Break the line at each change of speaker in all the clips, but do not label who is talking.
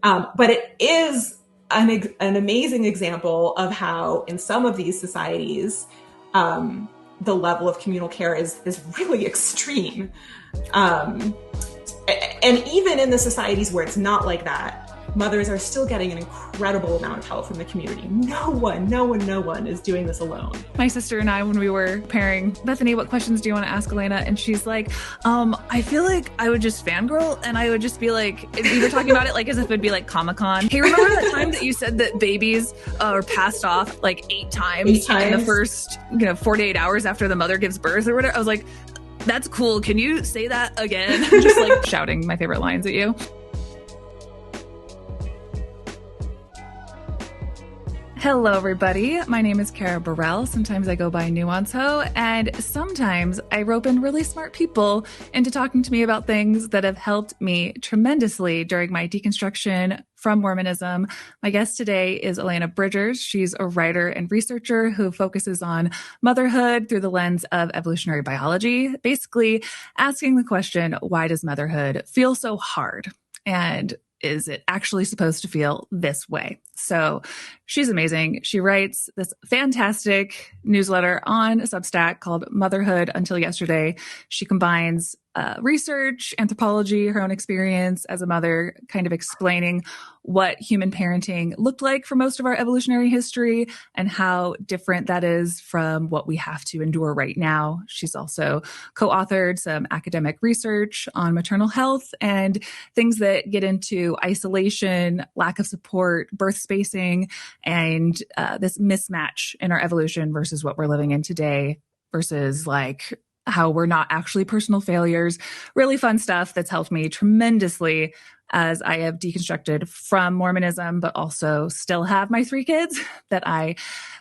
But it is an amazing example of how in some of these societies, the level of communal care is really extreme. Um, and even in the societies where it's not like that, mothers are still getting an incredible amount of help from the community. No one is doing this alone.
My sister and I, when we were pairing, Bethany, what questions do you want to ask Elena? And she's like, I feel like I would just fangirl and I would just be like, we were talking about it like as if it'd be like Comic-Con. Hey, remember that time that you said that babies are passed off like 8 times in the first 48 hours after the mother gives birth or whatever? I was like, that's cool. Can you say that again? Just like shouting my favorite lines at you. Hello, everybody. My name is Kara Burrell. Sometimes I go by Nuance Ho, and sometimes I rope in really smart people into talking to me about things that have helped me tremendously during my deconstruction from Mormonism. My guest today is Elena Bridgers. She's a writer and researcher who focuses on motherhood through the lens of evolutionary biology, basically asking the question, why does motherhood feel so hard? And is it actually supposed to feel this way? So she's amazing. She writes this fantastic newsletter on Substack called Motherhood Until Yesterday. She combines research, anthropology, her own experience as a mother, kind of explaining what human parenting looked like for most of our evolutionary history and how different that is from what we have to endure right now. She's also co-authored some academic research on maternal health and things that get into isolation, lack of support, birth spacing, and this mismatch in our evolution versus what we're living in today versus like how we're not actually personal failures. Really fun stuff that's helped me tremendously as I have deconstructed from Mormonism, but also still have my 3 kids that I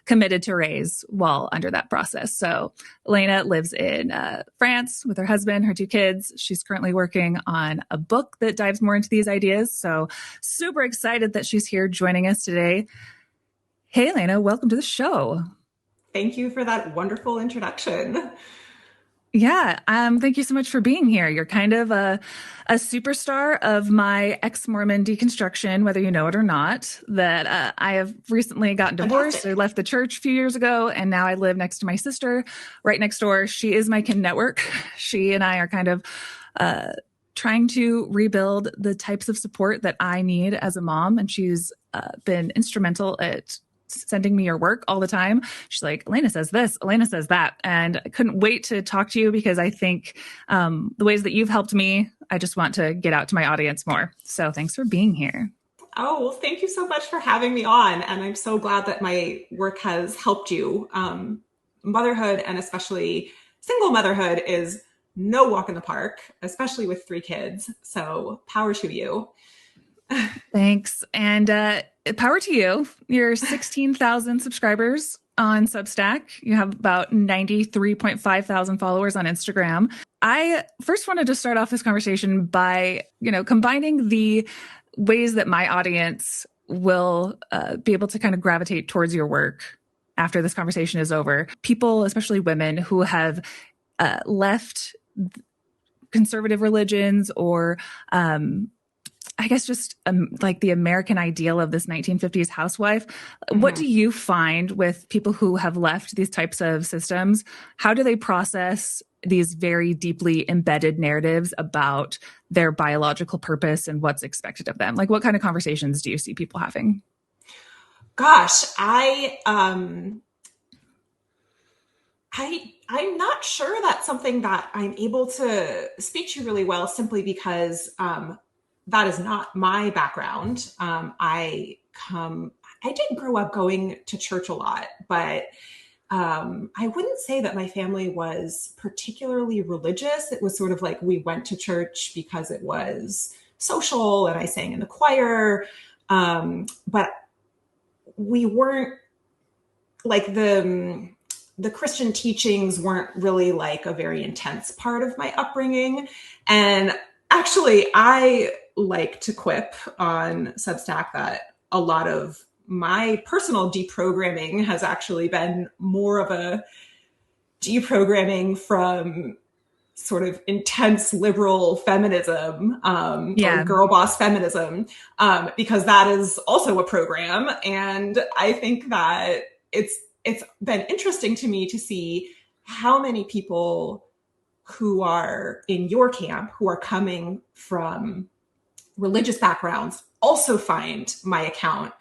committed to raise while under that process. So Elena lives in France with her husband, her 2 kids. She's currently working on a book that dives more into these ideas. So super excited that she's here joining us today. Hey, Elena, welcome to the show.
Thank you for that wonderful introduction.
Yeah, thank you so much for being here. You're kind of a superstar of my ex-Mormon deconstruction, whether you know it or not, that I have recently gotten divorced. I left the church a few years ago, and now I live next to my sister right next door. She is my kin network. She and I are kind of trying to rebuild the types of support that I need as a mom, and she's been instrumental at sending me your work all the time. She's like, Elena says this, Elena says that. And I couldn't wait to talk to you because I think the ways that you've helped me, I just want to get out to my audience more. So thanks for being here.
Oh, well, thank you so much for having me on. And I'm so glad that my work has helped you. Motherhood, and especially single motherhood, is no walk in the park, especially with 3 kids. So power to you.
Thanks. And power to you. You're 16,000 subscribers on Substack. You have about 93.5 thousand followers on Instagram. I first wanted to start off this conversation by, combining the ways that my audience will be able to kind of gravitate towards your work after this conversation is over. People, especially women, who have left conservative religions or I guess just like the American ideal of this 1950s housewife. Mm-hmm. What do you find with people who have left these types of systems? How do they process these very deeply embedded narratives about their biological purpose and what's expected of them? Like, what kind of conversations do you see people having?
Gosh, I'm not sure that's something that I'm able to speak to really well, simply because that is not my background. I did grow up going to church a lot, but I wouldn't say that my family was particularly religious. It was sort of like we went to church because it was social and I sang in the choir. But we weren't like the Christian teachings weren't really like a very intense part of my upbringing. And actually, I like to quip on Substack that a lot of my personal deprogramming has actually been more of a deprogramming from sort of intense liberal feminism, or
Yeah.
girl boss feminism, because that is also a program. And I think that it's been interesting to me to see how many people who are in your camp, who are coming from religious backgrounds, also find my account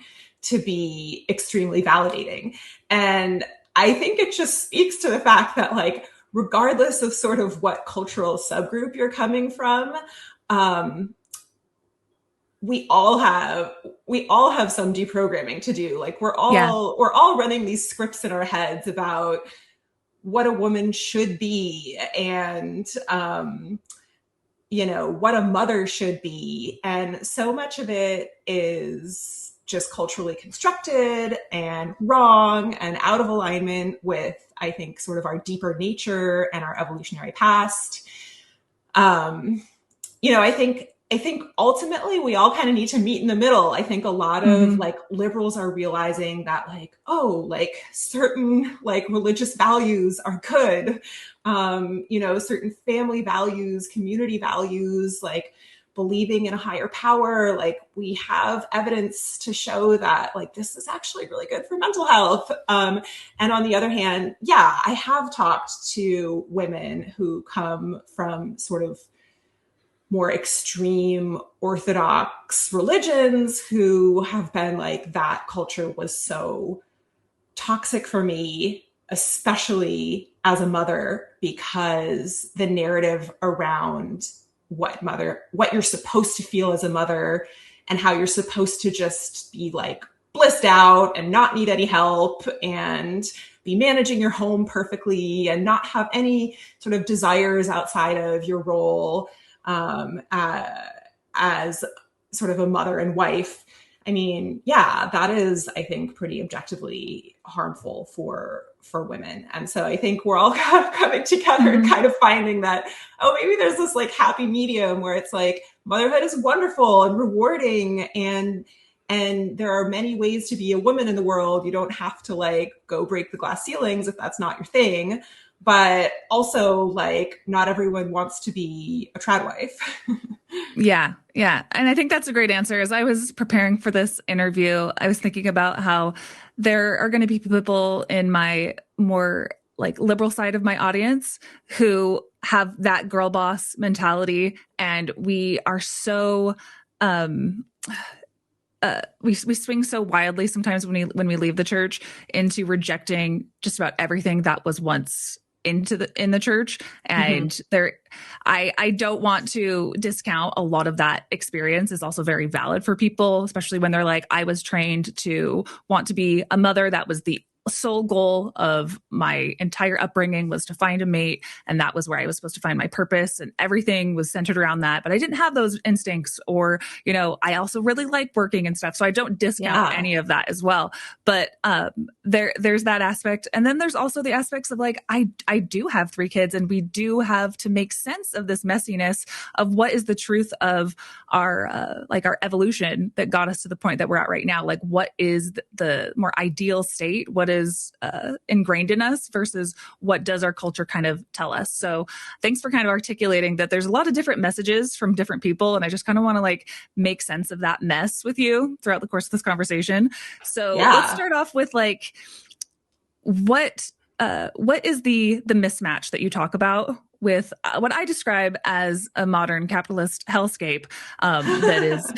to be extremely validating. And I think it just speaks to the fact that, like, regardless of sort of what cultural subgroup you're coming from, um, we all have some deprogramming to do. Like,
Yeah.
we're all running these scripts in our heads about what a woman should be, and what a mother should be. And so much of it is just culturally constructed and wrong and out of alignment with, I think, sort of our deeper nature and our evolutionary past. Um, I think ultimately we all kind of need to meet in the middle. I think a lot of,
Hmm.
like, liberals are realizing that, like, oh, like, certain, like, religious values are good. Certain family values, community values, like believing in a higher power, like, we have evidence to show that, like, this is actually really good for mental health. And on the other hand, yeah, I have talked to women who come from sort of more extreme orthodox religions, who have been like, that culture was so toxic for me, especially as a mother, because the narrative around what you're supposed to feel as a mother, and how you're supposed to just be, like, blissed out and not need any help, and be managing your home perfectly and not have any sort of desires outside of your role, um, uh, as sort of a mother and wife. I mean, yeah, that is, I think, pretty objectively harmful for women. And so I think we're all kind of coming together and
Hmm.
kind of finding that, oh, maybe there's this, like, happy medium where it's like, motherhood is wonderful and rewarding, and there are many ways to be a woman in the world. You don't have to, like, go break the glass ceilings if that's not your thing. But also, like, not everyone wants to be a trad wife.
Yeah, yeah. And I think that's a great answer. As I was preparing for this interview, I was thinking about how there are going to be people in my more like liberal side of my audience who have that girl boss mentality. And we are so, um, we swing so wildly sometimes when we leave the church into rejecting just about everything that was once in the church.
Mm-hmm.
And there, I don't want to discount a lot of that experience is also very valid for people, especially when they're like, I was trained to want to be a mother. That was the sole goal of my entire upbringing, was to find a mate, and that was where I was supposed to find my purpose, and everything was centered around that. But I didn't have those instincts, or I also really like working and stuff, so I don't discount
Yeah.
any of that as well. But there's that aspect, and then there's also the aspects of like, I do have 3 kids, and we do have to make sense of this messiness of what is the truth of our like our evolution that got us to the point that we're at right now. Like, what is the more ideal state? What is ingrained in us versus what does our culture kind of tell us? So thanks for kind of articulating that there's a lot of different messages from different people. And I just kind of want to like make sense of that mess with you throughout the course of this conversation. So let's
Yeah.
start off with like, what is the mismatch that you talk about with what I describe as a modern capitalist hellscape? That is,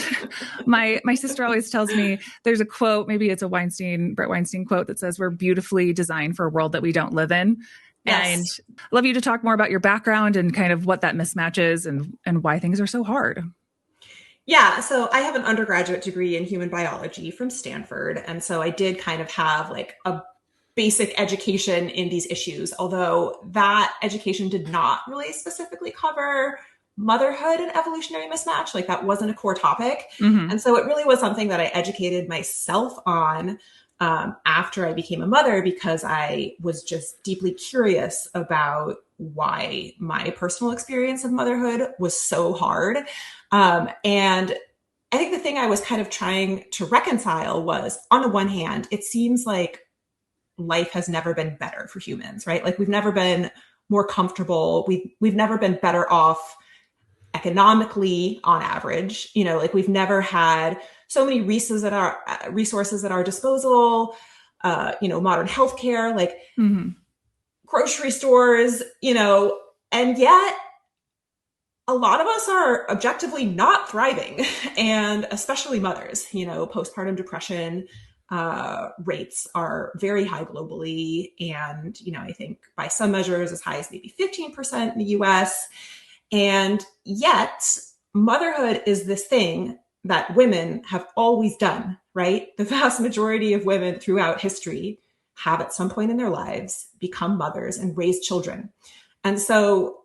my sister always tells me there's a quote, maybe it's a Brett Weinstein quote that says, "We're beautifully designed for a world that we don't live in." And
Yes.
I'd love you to talk more about your background and kind of what that mismatch is and why things are so hard.
Yeah, so I have an undergraduate degree in human biology from Stanford. And so I did kind of have, like, a basic education in these issues, although that education did not really specifically cover motherhood and evolutionary mismatch. Like, that wasn't a core topic.
Mm-hmm.
And so it really was something that I educated myself on, after I became a mother, because I was just deeply curious about why my personal experience of motherhood was so hard. And I think the thing I was kind of trying to reconcile was, on the one hand, it seems like life has never been better for humans, right? Like, we've never been more comfortable. We've never been better off economically on average. Like we've never had so many resources at our disposal. Modern healthcare, like grocery stores, and yet a lot of us are objectively not thriving, and especially mothers. Postpartum depression rates are very high globally, and I think by some measures as high as maybe 15% in the US. And yet, motherhood is this thing that women have always done, right? The vast majority of women throughout history have at some point in their lives become mothers and raised children. And so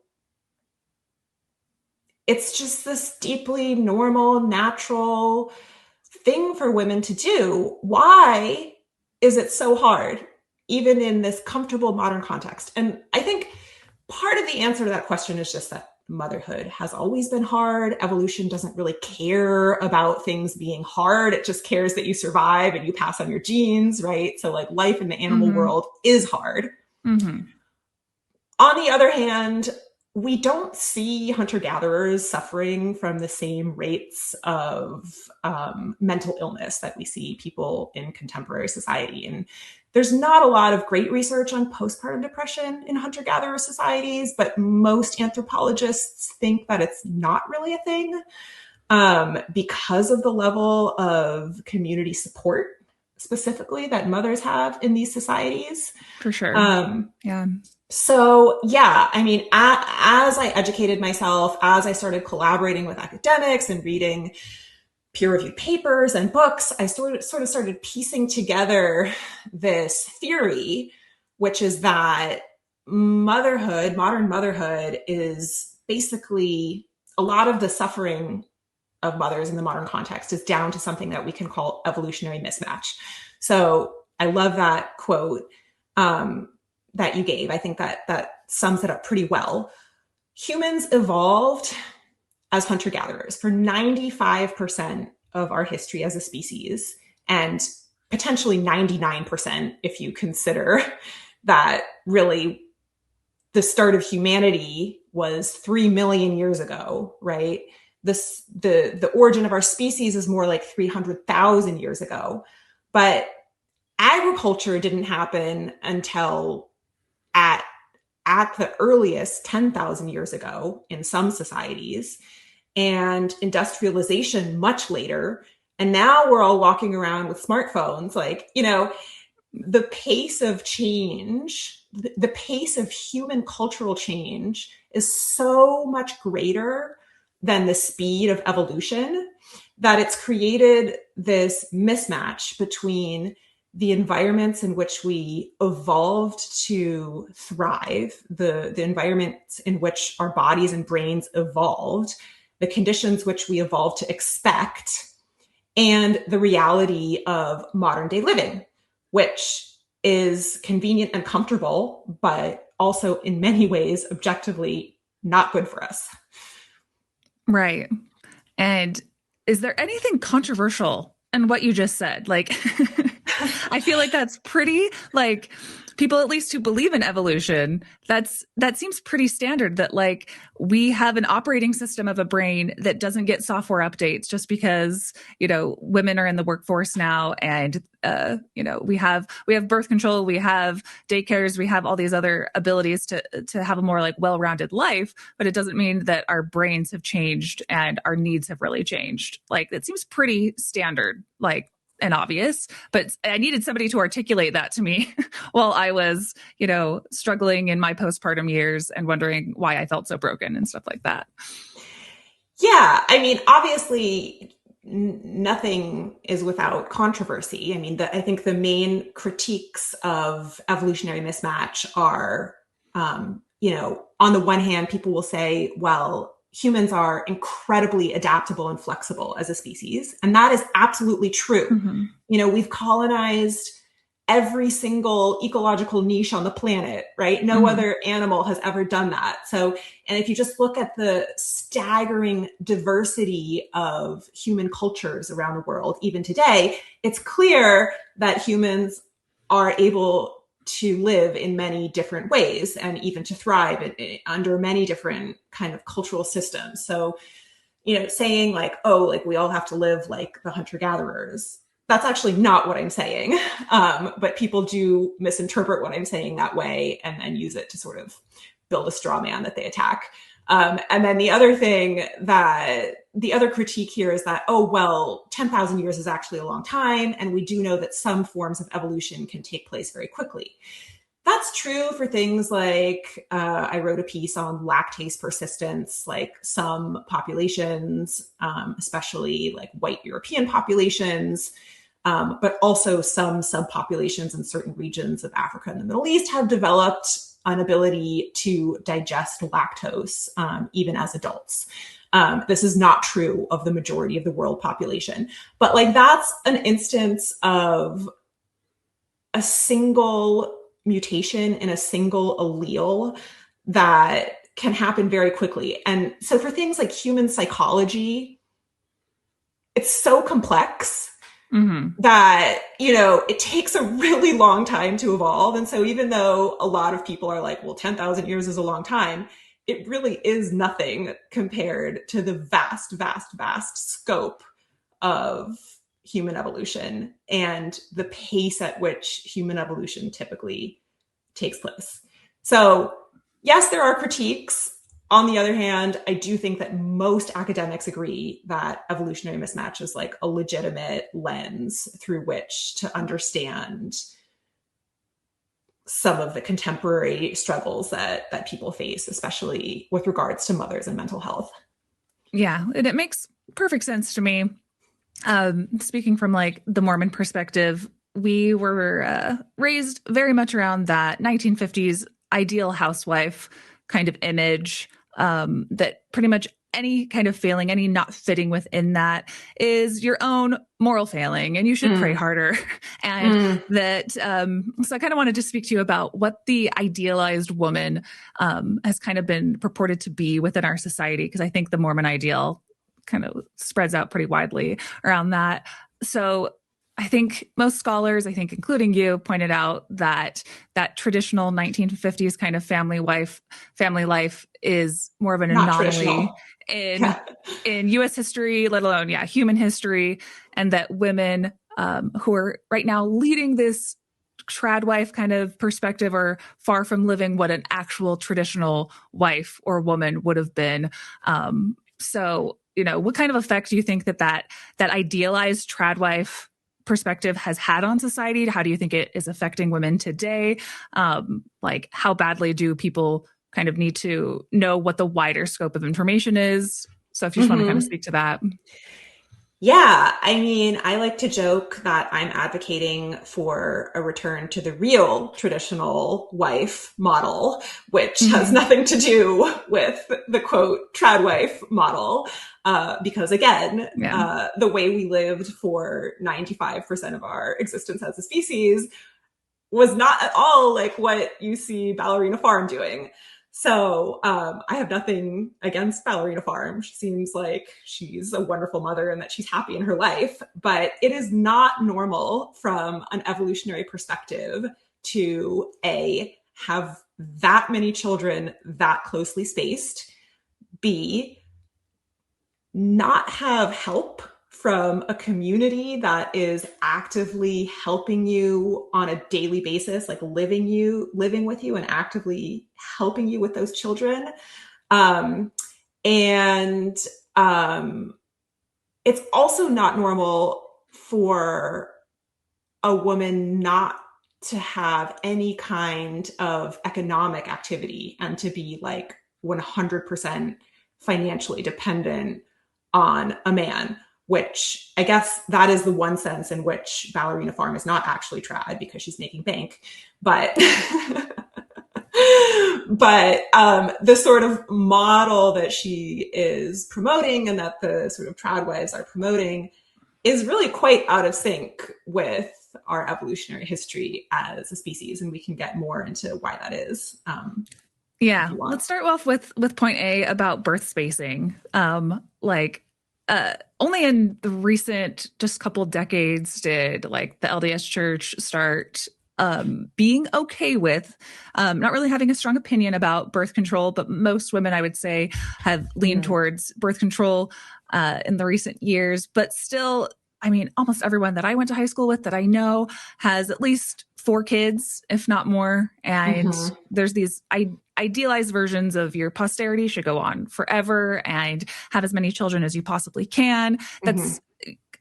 it's just this deeply normal, natural thing for women to do. Why is it so hard, even in this comfortable modern context? And I think part of the answer to that question is just that motherhood has always been hard. Evolution doesn't really care about things being hard. It just cares that you survive and you pass on your genes, right? So like life in the animal world is hard. On the other hand, we don't see hunter-gatherers suffering from the same rates of mental illness that we see people in contemporary society. And there's not a lot of great research on postpartum depression in hunter-gatherer societies, but most anthropologists think that it's not really a thing because of the level of community support specifically that mothers have in these societies.
For sure. Yeah.
So, yeah, I mean, as I educated myself, as I started collaborating with academics and reading peer-reviewed papers and books, I sort of started piecing together this theory, which is that modern motherhood is basically a lot of the suffering of mothers in the modern context is down to something that we can call evolutionary mismatch. So I love that quote that you gave. I think that sums it up pretty well. Humans evolved as hunter-gatherers for 95% of our history as a species, and potentially 99% if you consider that really the start of humanity was 3 million years ago, right? The origin of our species is more like 300,000 years ago. But agriculture didn't happen until at the earliest 10,000 years ago in some societies, and industrialization much later. And now we're all walking around with smartphones. Like, the pace of change, the pace of human cultural change is so much greater than the speed of evolution that it's created this mismatch between the environments in which we evolved to thrive, the environments in which our bodies and brains evolved, the conditions which we evolved to expect, and the reality of modern day living, which is convenient and comfortable, but also in many ways objectively not good for us.
Right. And is there anything controversial in what you just said? Like, I feel like that's pretty, like, people at least who believe in evolution, that seems pretty standard, that like we have an operating system of a brain that doesn't get software updates just because, women are in the workforce now, and we have birth control, we have daycares, we have all these other abilities to have a more like well-rounded life, but it doesn't mean that our brains have changed and our needs have really changed. Like, it seems pretty standard, like, and obvious, but I needed somebody to articulate that to me while I was, struggling in my postpartum years and wondering why I felt so broken and stuff like that.
Yeah. I mean, obviously nothing is without controversy. I mean, I think the main critiques of evolutionary mismatch are, on the one hand, people will say, well, humans are incredibly adaptable and flexible as a species. And that is absolutely true. Mm-hmm. We've colonized every single ecological niche on the planet, right? No other animal has ever done that. So, and if you just look at the staggering diversity of human cultures around the world, even today, it's clear that humans are able to live in many different ways and even to thrive under many different kind of cultural systems. So, saying like, oh, like we all have to live like the hunter gatherers. That's actually not what I'm saying. But people do misinterpret what I'm saying that way and then use it to sort of build a straw man that they attack. And then the other critique here is that, oh, well, 10,000 years is actually a long time. And we do know that some forms of evolution can take place very quickly. That's true for things like I wrote a piece on lactase persistence, like some populations, especially like white European populations, but also some subpopulations in certain regions of Africa and the Middle East have developed an ability to digest lactose even as adults. This is not true of the majority of the world population. But like that's an instance of a single mutation in a single allele that can happen very quickly. And so for things like human psychology, it's so complex that, it takes a really long time to evolve. And so even though a lot of people are like, well, 10,000 years is a long time, it really is nothing compared to the vast, vast, vast scope of human evolution and the pace at which human evolution typically takes place. So, yes, there are critiques. On the other hand, I do think that most academics agree that evolutionary mismatch is like a legitimate lens through which to understand some of the contemporary struggles that people face, especially with regards to mothers and mental health.
Yeah, and it makes perfect sense to me. Speaking from like the Mormon perspective, we were raised very much around that 1950s ideal housewife kind of image, that pretty much any kind of failing, any not fitting within that is your own moral failing, and you should pray harder. And that, so I kind of wanted to speak to you about what the idealized woman has kind of been purported to be within our society, because I think the Mormon ideal kind of spreads out pretty widely around that. So I think most scholars, I think including you, pointed out that that traditional 1950s kind of family life is more of an
Not
anomaly
traditional.
in
Yeah.
in U.S. history, let alone human history, and that women who are right now leading this trad wife kind of perspective are far from living what an actual traditional wife or woman would have been. So, what kind of effect do you think that idealized trad wife perspective has had on society? How do you think it is affecting women today? Like, how badly do people kind of need to know what the wider scope of information is? So if you just want to kind of speak to that.
Yeah, I mean, I like to joke that I'm advocating for a return to the real traditional wife model, which has nothing to do with the quote trad wife model. Because again, the way we lived for 95% of our existence as a species was not at all like what you see Ballerina Farm doing. So I have nothing against Ballerina Farm. She seems like she's a wonderful mother and that she's happy in her life. But it is not normal from an evolutionary perspective to A, have that many children that closely spaced, B, not have help from a community that is actively helping you on a daily basis, like living with you and actively helping you with those children. And it's also not normal for a woman not to have any kind of economic activity and to be like 100% financially dependent on a man, which I guess that is the one sense in which Ballerina Farm is not actually trad because she's making bank. But the sort of model that she is promoting and that the sort of trad wives are promoting is really quite out of sync with our evolutionary history as a species. And we can get more into why that is.
Let's start off with point A about birth spacing. Only in the recent just couple decades did like the LDS Church start being okay with not really having a strong opinion about birth control, but most women, I would say, have leaned
Mhm.
towards birth control in the recent years. But still, I mean, almost everyone that I went to high school with that I know has at least 4 kids, if not more. And
Mhm.
there's these idealized versions of your posterity should go on forever and have as many children as you possibly can.
Mhm.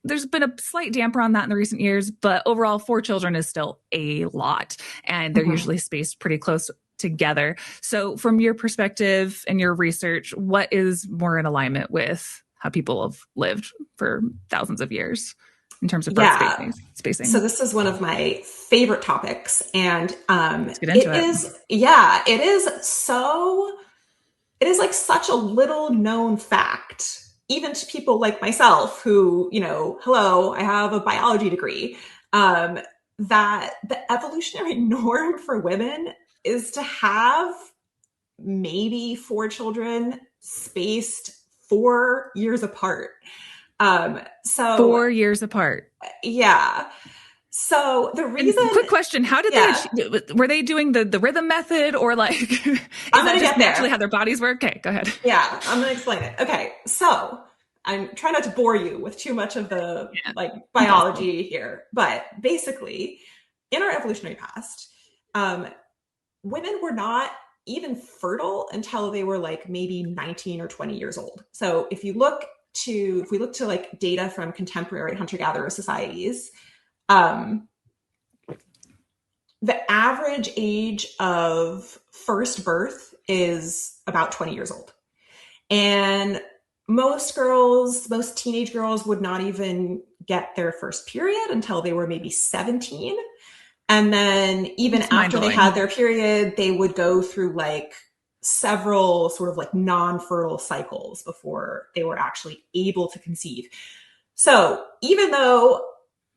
There's been a slight damper on that in the recent years, but overall, 4 children is still a lot, and they're
Mhm.
usually spaced pretty close together. So, from your perspective and your research, what is more in alignment with how people have lived for thousands of years in terms of birth
Yeah.
spacing?
So
Spacing.
this is one of my favorite topics, and
Let's get into
it
it.
is, yeah, it is like such a little known fact, even to people like myself who, hello, I have a biology degree, um, that the evolutionary norm for women is to have maybe 4 children spaced 4 years apart. So
4 years apart.
yeah. So the
And
reason,
quick question, how did they
yeah,
achieve, were they doing the rhythm method, or like is
I'm
that
gonna
just
get
naturally
there.
how their bodies work? Okay, go ahead.
Yeah, I'm gonna explain it. Okay, so I'm trying not to bore you with too much of the
Yeah,
like
impossible.
biology here, but basically, in our evolutionary past, um, women were not even fertile until they were like maybe 19 or 20 years old. So if we look to like data from contemporary hunter-gatherer societies, um, the average age of first birth is about 20 years old. And most teenage girls would not even get their first period until they were maybe 17. And then even
It's mind
after they had
blowing.
their period, they would go through like several sort of like non-fertile cycles before they were actually able to conceive. So even though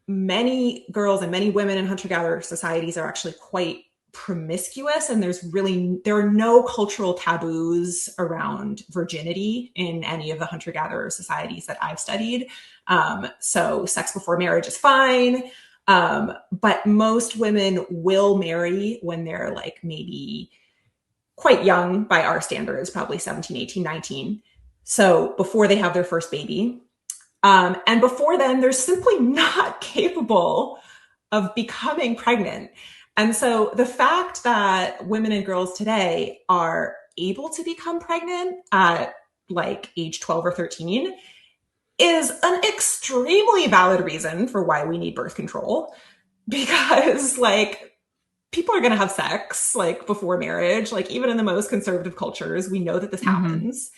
many girls and many women in hunter-gatherer societies are actually quite promiscuous, and there are no cultural taboos around virginity in any of the hunter-gatherer societies that I've studied. So sex before marriage is fine. But most women will marry when they're like maybe quite young by our standards, probably 17, 18, 19. So before they have their first baby. And before then, they're simply not capable of becoming pregnant. And so the fact that women and girls today are able to become pregnant at like age 12 or 13 is an extremely valid reason for why we need birth control, because like people are going to have sex like before marriage, like even in the most conservative cultures we know that this
Mm-hmm.
happens.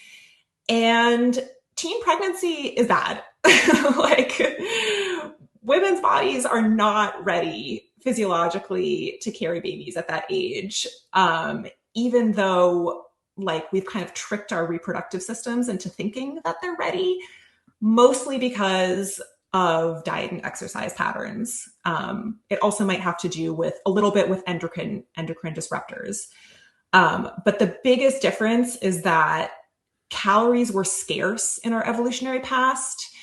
And teen pregnancy is bad. Like women's bodies are not ready physiologically to carry babies at that age. Even though like we've kind of tricked our reproductive systems into thinking that they're ready, mostly because of diet and exercise patterns. It also might have to do with a little bit with endocrine disruptors. But the biggest difference is that calories were scarce in our evolutionary past.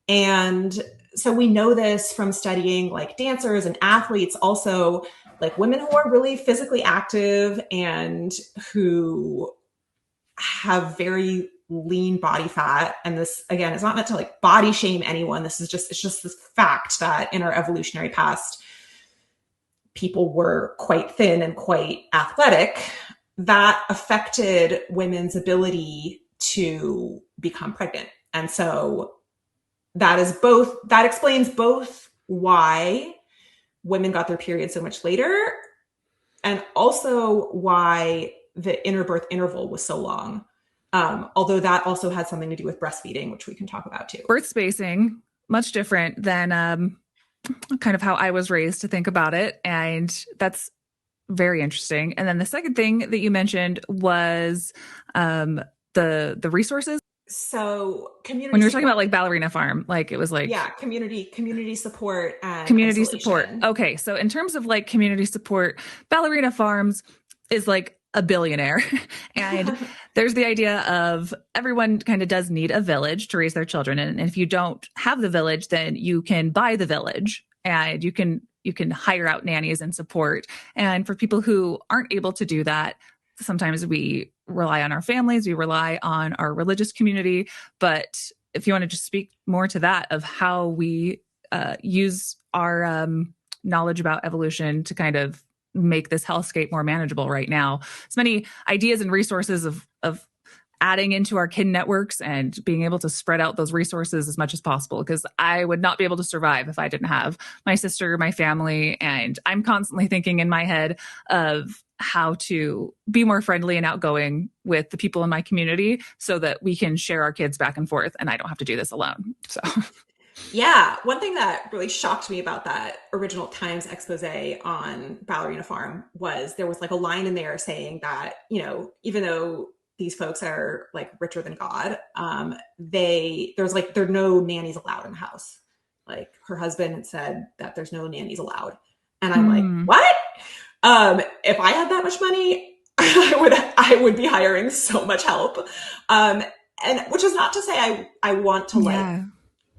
And so we know this from studying like dancers and athletes, also like women who are really physically active and who have very lean body fat. And this again is not meant to like body shame anyone. It's just this fact that in our evolutionary past, people were quite thin and quite athletic. That affected women's ability to become pregnant. And so that explains both why women got their period so much later and also why the interbirth interval was so long. Although that also had something to do with breastfeeding, which we can talk about too.
Birth spacing, much different than kind of how I was raised to think about it. And that's very interesting. And then the second thing that you mentioned was um, the resources.
So
When
community
you were talking about
support.
like Ballerina Farm, like it was like
Yeah, community support and
community support.
isolation.
Okay, so in terms of like community support, Ballerina Farms is like a billionaire. And there's the idea of everyone kind of does need a village to raise their children. And if you don't have the village, then you can buy the village. and you can hire out nannies and support. And for people who aren't able to do that, sometimes we rely on our families, we rely on our religious community. But if you want to just speak more to that, of how we use our knowledge about evolution to kind of make this hellscape more manageable right now. As many ideas and resources of adding into our kin networks and being able to spread out those resources as much as possible, because I would not be able to survive if I didn't have my sister, my family. And I'm constantly thinking in my head of how to be more friendly and outgoing with the people in my community so that we can share our kids back and forth and I don't have to do this alone. So
Yeah, one thing that really shocked me about that original Times expose on Ballerina Farm was there was like a line in there saying that, you know, even though these folks are like richer than God, there are no nannies allowed in the house. Like her husband had said that there's no nannies allowed. And I'm like, what? If I had that much money, I would be hiring so much help. And which is not to say I want to like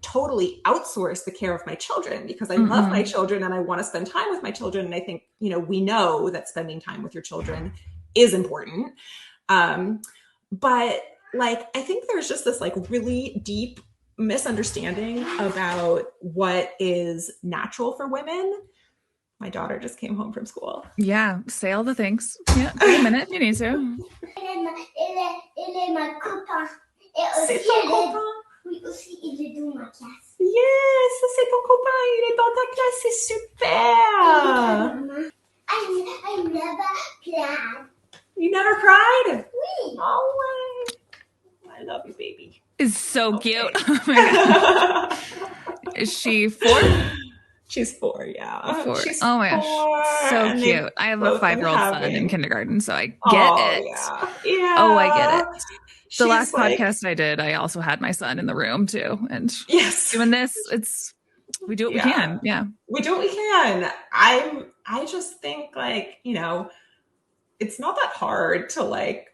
totally outsource the care of my children, because I love my children and I want to spend time with my children. And I think, you know, we know that spending time with your children is important. But like, I think there's just this like really deep misunderstanding about what is natural for women. My daughter just came home from school.
Yeah, say all the things. Yeah, wait a minute, you need to.
C'est ton copain. Oui, aussi, il est dans ma classe. Yes, c'est ton copain, il est dans ta classe, c'est super. I never cried. You never cried? Oui. Oh, I love you, baby.
It's so cute. Oh my God. Is she 4?
She's 4, yeah.
4.
She's
oh my
4,
gosh, so cute. I have a 5-year-old son in kindergarten, so I get it.
Yeah.
Oh, I get it. The
She's
last
like,
podcast I did, I also had my son in the room too. And
yes,
doing this, we do what we can. Yeah.
We do what we can. I just think like, you know, it's not that hard to like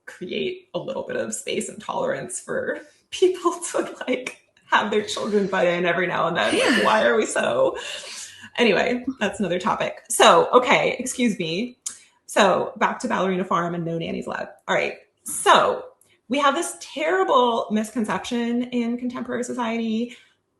create a little bit of space and tolerance for people to like have their children butt in every now and then. Like, why are we so? Anyway, that's another topic. So, okay, excuse me. So back to Ballerina Farm and no nannies allowed. All right. So we have this terrible misconception in contemporary society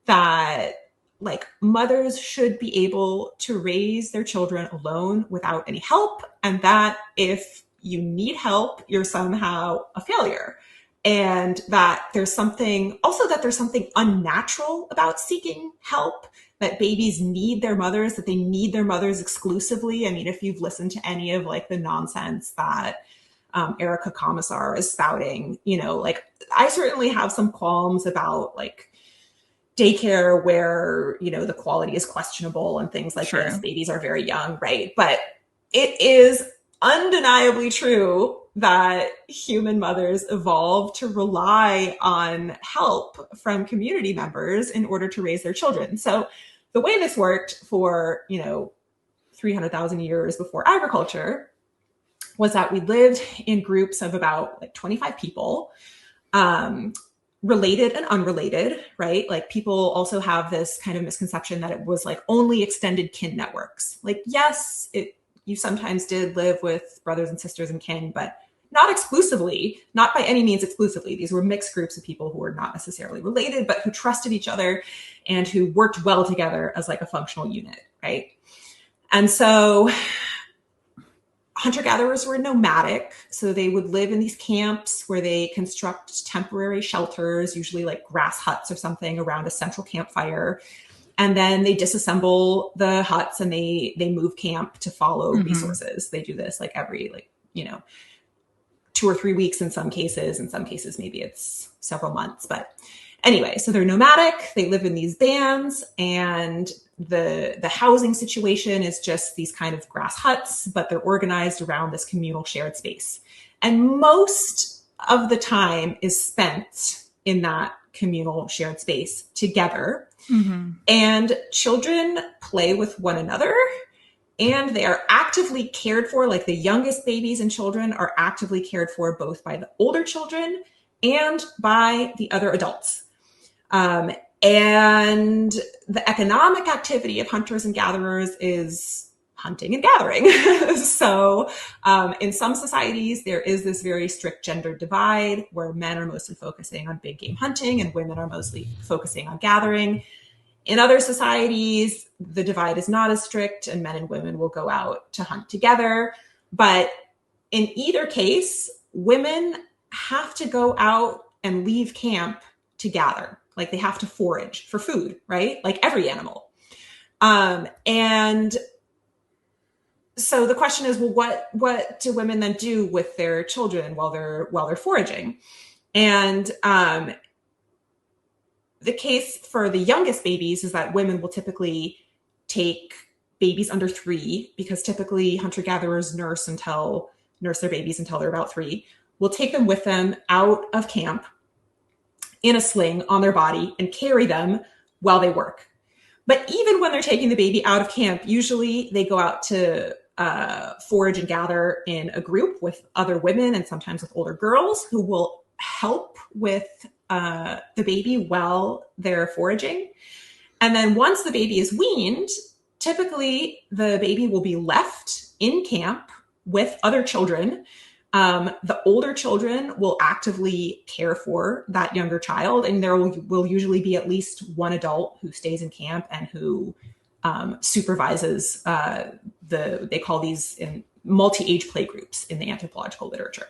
that like mothers should be able to raise their children alone without any help. And that if you need help, you're somehow a failure. And that there's something unnatural about seeking help, that babies need their mothers, that they need their mothers exclusively. I mean, if you've listened to any of like the nonsense that Erica Commissar is spouting, you know, like I certainly have some qualms about like daycare where, you know, the quality is questionable and things like this. Babies are very young, right? But it is undeniably true that human mothers evolved to rely on help from community members in order to raise their children. So the way this worked for, you know, 300,000 years before agriculture was that we lived in groups of about like 25 people, related and unrelated, right? Like people also have this kind of misconception that it was like only extended kin networks. Like, yes, you sometimes did live with brothers and sisters and kin, but not exclusively, not by any means exclusively. These were mixed groups of people who were not necessarily related, but who trusted each other and who worked well together as like a functional unit, right? And so hunter-gatherers were nomadic. So they would live in these camps where they construct temporary shelters, usually like grass huts or something around a central campfire. And then they disassemble the huts and they move camp to follow resources. They do this like every, like, you know, 2 or 3 weeks in some cases. In some cases, maybe it's several months. But anyway, so they're nomadic. They live in these bands, and the housing situation is just these kind of grass huts, but they're organized around this communal shared space. And most of the time is spent in that communal shared space together. And children play with one another, and they are actively cared for. Like the youngest babies and children are actively cared for both by the older children and by the other adults. And the economic activity of hunters and gatherers is hunting and gathering. So in some societies, there is this very strict gender divide where men are mostly focusing on big game hunting and women are mostly focusing on gathering. In other societies, the divide is not as strict and men and women will go out to hunt together. But in either case, women have to go out and leave camp to gather. Like they have to forage for food, right? Like every animal. And so the question is, well, what do women then do with their children while they're foraging? And the case for the youngest babies is that women will typically take babies under 3, because typically hunter-gatherers nurse their babies until they're about 3. Will take them with them out of camp in a sling on their body and carry them while they work. But even when they're taking the baby out of camp, usually they go out to forage and gather in a group with other women and sometimes with older girls who will help with the baby while they're foraging. And then once the baby is weaned, typically the baby will be left in camp with other children. The older children will actively care for that younger child, and there will usually be at least one adult who stays in camp and who supervises they call these in multi-age play groups in the anthropological literature.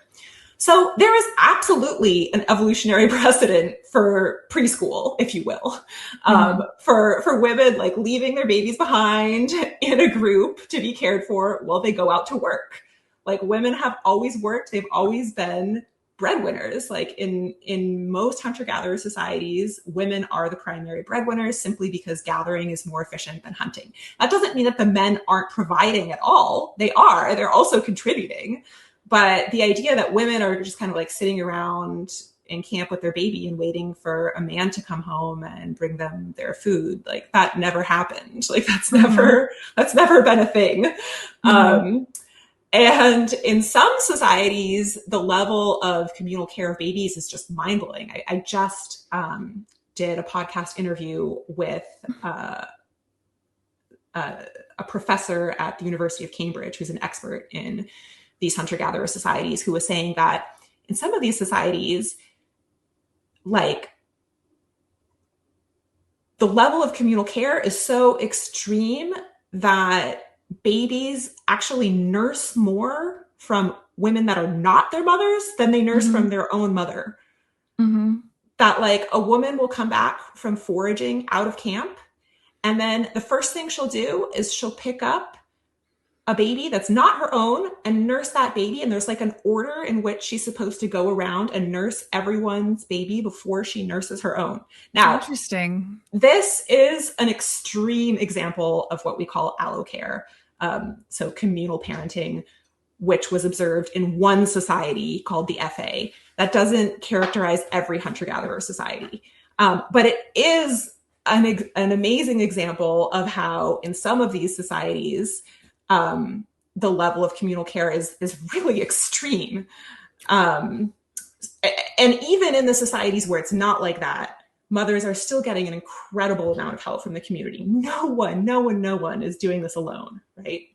So there is absolutely an evolutionary precedent for preschool, if you will, for women like leaving their babies behind in a group to be cared for while they go out to work. Like women have always worked. They've always been breadwinners. Like in most hunter-gatherer societies, women are the primary breadwinners simply because gathering is more efficient than hunting. That doesn't mean that the men aren't providing at all. They are. They're also contributing. But the idea that women are just kind of like sitting around in camp with their baby and waiting for a man to come home and bring them their food, like that never happened. Like that's never been a thing. And in some societies, the level of communal care of babies is just mind-blowing. I just did a podcast interview with a professor at the University of Cambridge who's an expert in these hunter-gatherer societies, who was saying that in some of these societies, like the level of communal care is so extreme that babies actually nurse more from women that are not their mothers than they nurse from their own mother. That like a woman will come back from foraging out of camp, and then the first thing she'll do is she'll pick up a baby that's not her own and nurse that baby. And there's like an order in which she's supposed to go around and nurse everyone's baby before she nurses her own. Now,
interesting.
This is an extreme example of what we call allocare. So communal parenting, which was observed in one society called the FA. That doesn't characterize every hunter-gatherer society. But it is an amazing example of how in some of these societies, the level of communal care is really extreme. And even in the societies where it's not like that, mothers are still getting an incredible amount of help from the community. No one is doing this alone, right?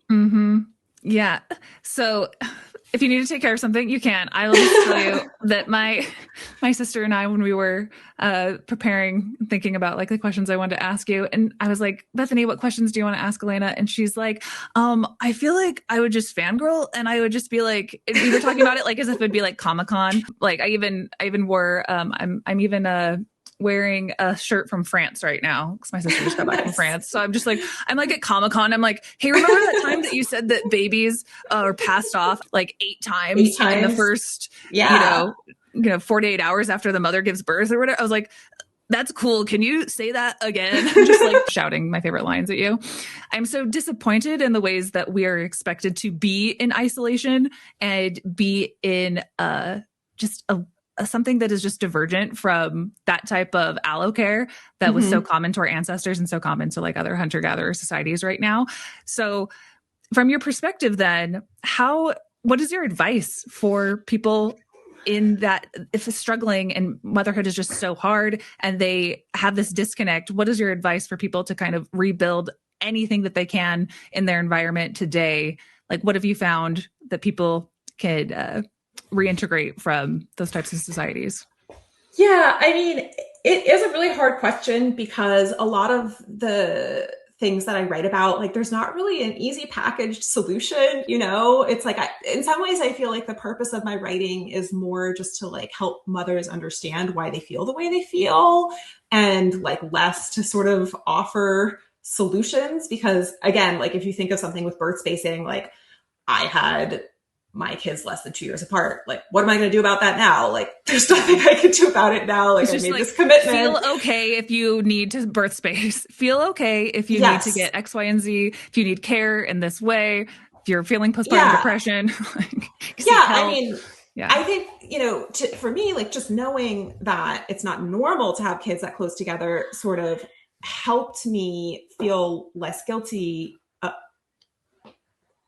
Yeah. So if you need to take care of something, you can. I will just tell you that my sister and I, when we were preparing, thinking about like the questions I wanted to ask you, and I was like, Bethany, what questions do you want to ask Elena? And she's like, I feel like I would just fangirl, and I would just be like, we were talking about it like as if it'd be like Comic-Con. Like I even wore, I'm even wearing a shirt from France right now because my sister just got back from France. So I'm like at Comic-Con. I'm like, hey, remember that time that you said that babies are passed off like 8 times in the first, 48 hours after the mother gives birth or whatever? I was like, that's cool. Can you say that again? I'm just like shouting my favorite lines at you. I'm so disappointed in the ways that we are expected to be in isolation and be in something that is just divergent from that type of allocare that was so common to our ancestors and so common to like other hunter-gatherer societies right now. So from your perspective then, what is your advice for people in that, if it's struggling and motherhood is just so hard and they have this disconnect, what is your advice for people to kind of rebuild anything that they can in their environment today? Like, what have you found that people could reintegrate from those types of societies?
Yeah, I mean, it is a really hard question because a lot of the things that I write about, like, there's not really an easy packaged solution, you know? It's like, in some ways, I feel like the purpose of my writing is more just to like help mothers understand why they feel the way they feel and like less to sort of offer solutions. Because again, like, if you think of something with birth spacing, like, I had my kids less than 2 years apart. Like, what am I going to do about that now? Like, there's nothing I can do about it now. Like,
It's
I
just
made
like,
this commitment.
feel okay if you need to birth space. Feel okay if you need to
Yes.
get X, Y, and Z. If you need care in this way. If you're feeling postpartum
Yeah.
depression, like, seek
Yeah. I
help.
mean,
Yeah.
I think, for me, like, just knowing that it's not normal to have kids that close together sort of helped me feel less guilty,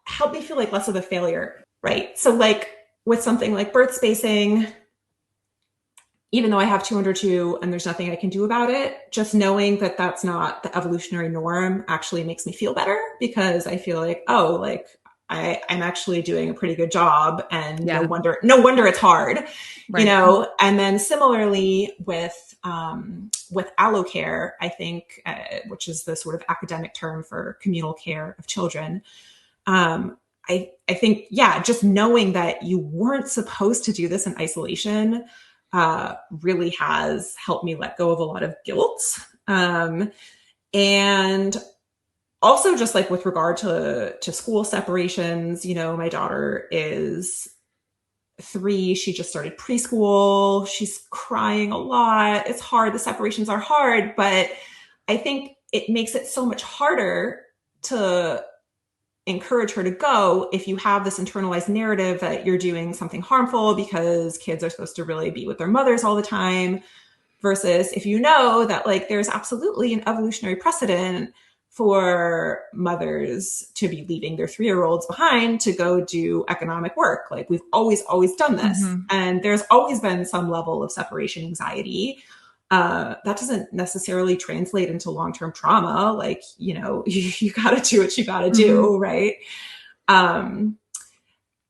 helped me feel like less of a failure. Right. So, like, with something like birth spacing, even though I have 202 and there's nothing I can do about it, just knowing that that's not the evolutionary norm actually makes me feel better, because I feel like, oh, like, I'm actually doing a pretty good job, and
Yeah.
no wonder it's hard,
Right.
And then similarly with allocare, I think, which is the sort of academic term for communal care of children. I think, yeah, just knowing that you weren't supposed to do this in isolation really has helped me let go of a lot of guilt. And also, just like with regard to school separations, my daughter is 3. She just started preschool. She's crying a lot. It's hard. The separations are hard, but I think it makes it so much harder to encourage her to go if you have this internalized narrative that you're doing something harmful because kids are supposed to really be with their mothers all the time, versus if you know that, like, there's absolutely an evolutionary precedent for mothers to be leaving their 3-year-olds behind to go do economic work. Like, we've always done this.
Mm-hmm.
And there's always been some level of separation anxiety. That doesn't necessarily translate into long-term trauma. Like, you got to do what you got to
Mm-hmm.
do. Right. Um,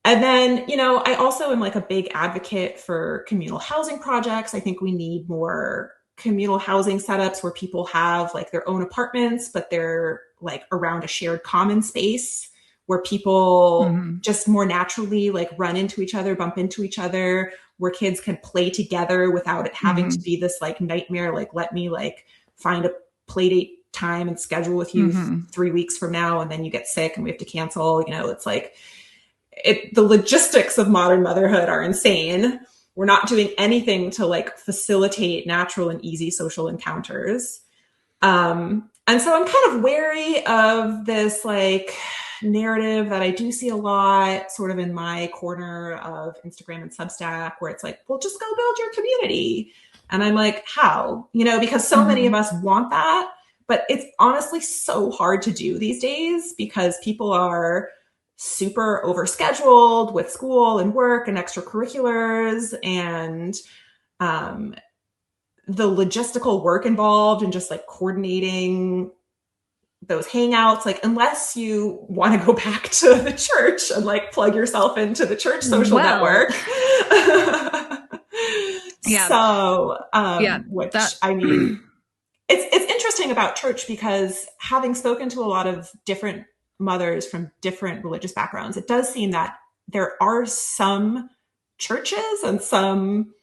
and then, I also am like a big advocate for communal housing projects. I think we need more communal housing setups where people have like their own apartments, but they're like around a shared common space where people
Mm-hmm.
just more naturally like run into each other, bump into each other, where kids can play together without it having to
Mm-hmm.
be this like nightmare. Like, let me like find a play date time and schedule with you
Mm-hmm.
3 weeks from now, and then you get sick and we have to cancel. It's like, the logistics of modern motherhood are insane. We're not doing anything to like facilitate natural and easy social encounters. And so I'm kind of wary of this like narrative that I do see a lot sort of in my corner of Instagram and Substack, where it's like, well, just go build your community. And I'm like, how? Because so many of
Mm-hmm.
us want that, but it's honestly so hard to do these days because people are super overscheduled with school and work and extracurriculars, and um, the logistical work involved and just like coordinating those hangouts. Like, unless you want to go back to the church and like plug yourself into the church social
Well,
network.
yeah,
So,
yeah,
which,
that.
I mean, it's interesting about church, because having spoken to a lot of different mothers from different religious backgrounds, it does seem that there are some churches and some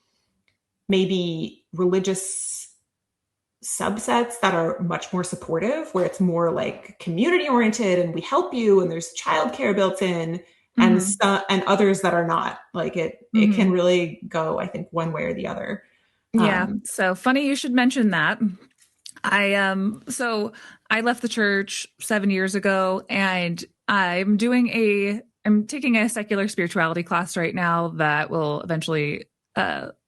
maybe religious subsets that are much more supportive, where it's more like community oriented and we help you and there's childcare built in, and
Mm-hmm.
some, and others that are not. Like, it can
Mm-hmm.
really go, I think, one way or the other.
Yeah.
um
So funny you should mention that. So I left the church 7 years ago, and I'm taking a secular spirituality class right now that will eventually